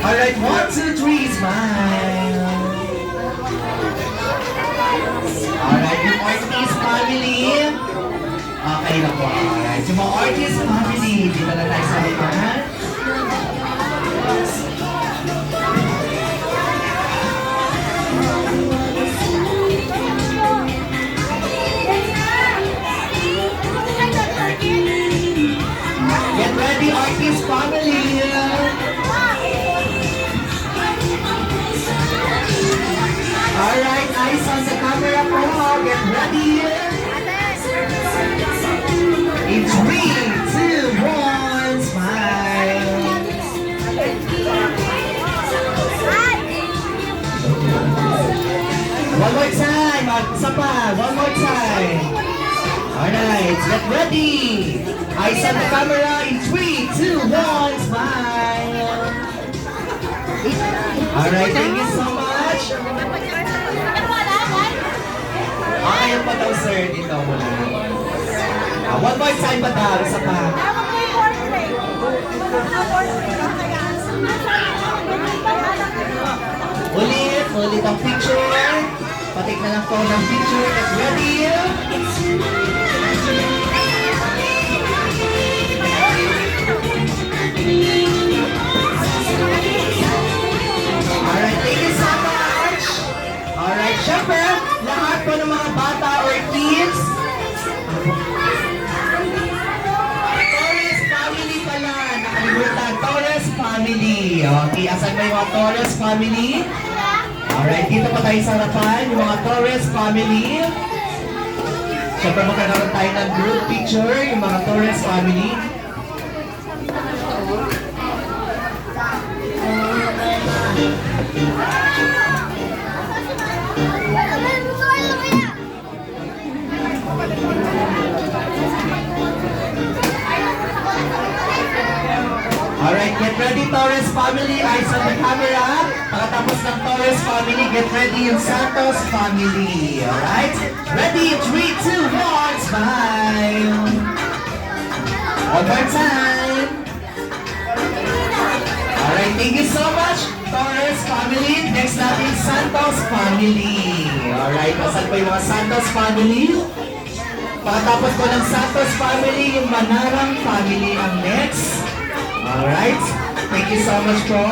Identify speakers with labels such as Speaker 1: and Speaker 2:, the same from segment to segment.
Speaker 1: Alright, 1, 2, 3, smile. Alright, yung Ortiz family. Okay na po. Alright, yung mga Ortiz family. Dito na tayo sa lipan. Get ready, Ortiz family. Alright, eyes on the camera po. Get ready. In 3, 2, 1, smile. One more time. Isa pa. One more time. Alright, get ready. Eyes on the camera. In 3, 2, 1, smile. Alright, thank you so much. Ayaw pa daw, sir. Dito muna. One more time pa daw. Isa pa. Ulit ang picture. Patik na lang po ng picture. Get ready. Alright, thank you so much. Alright, syempre, lahat po ng mga bata or kids. Torres family pala. Nakalimutan. Torres family. Okay, asan ba yung mga Torres family? Alright, dito pa tayo sa harapan. Yung mga Torres family. Syempre, magkakaroon tayo ng group picture. Yung mga Torres family. Alright, get ready Torres family, eyes on the camera. Pagkatapos ng Torres family, get ready yung Santos family. Alright? Ready? 3, 2, 1, smile. One more time. Alright, thank you so much, Torres family. Next natin, Santos family. Alright, pasan po yung mga Santos family. Pagkatapos po ng Santos family, yung Manarang family ang next. Alright, thank you so much po.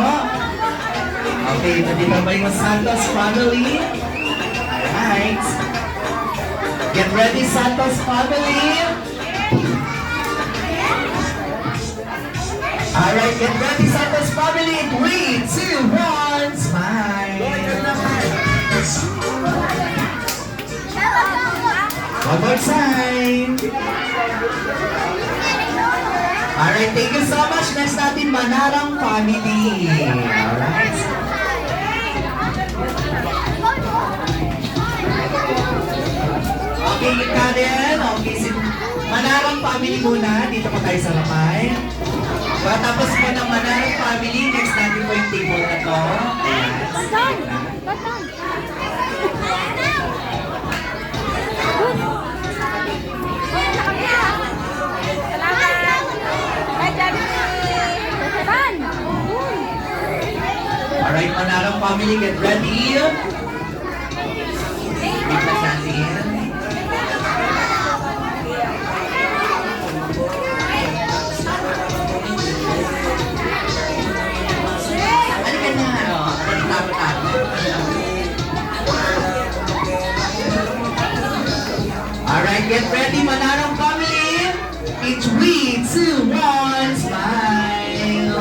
Speaker 1: Okay, nandito ba yung Santos family? Alright. Get ready, Santos family. Alright, get ready, Santos family. 3, 2, 1, smile. One more time. Alright, thank you so much. Next natin, Manarang family. Alright. Okay, Karen. Okay, Manarang family muna. Dito pa tayo sa lamay. Tapos po ng Manarang family, next natin po yung table na to. Ayan. Alright, Manarang family, get ready. Wait lang natin. Halika na, alright, get ready, Manarang family. In 3, 2, 1, smile.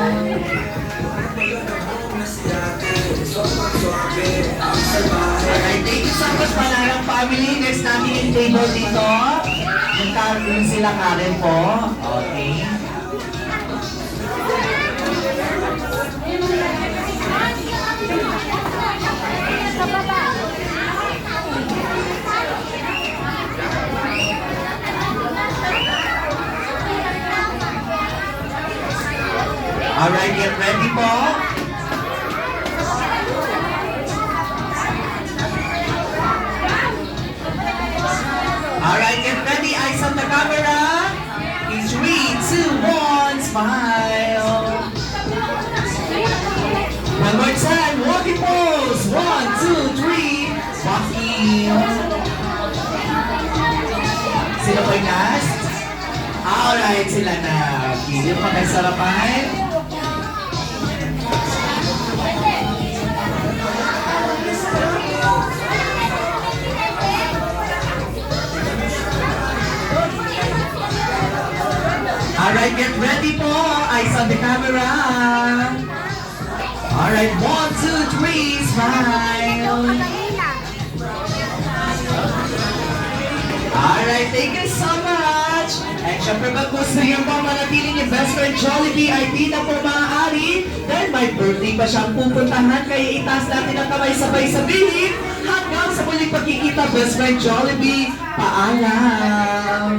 Speaker 1: Alright, thank you so much, Manarang family. Next natin yung table dito. Yung sila Karen po. Okay. Alright, get ready po. Alright, get ready. Eyes on the camera. In 3, 2, 1, smile. Alright, sila na. Kilip pa kay sarapan. Alright, get ready po. Eyes on the camera. Alright, 1, 2, 3, smile. Alright, thank you so much. And syempre pag gusto niyo po manatiling yung best friend Jollibee ay di na po maaari dahil may birthday pa siyang pupuntahan kaya itaas natin ang kamay sabay sabihin hanggang sa muling pagkikita best friend Jollibee. Paalam!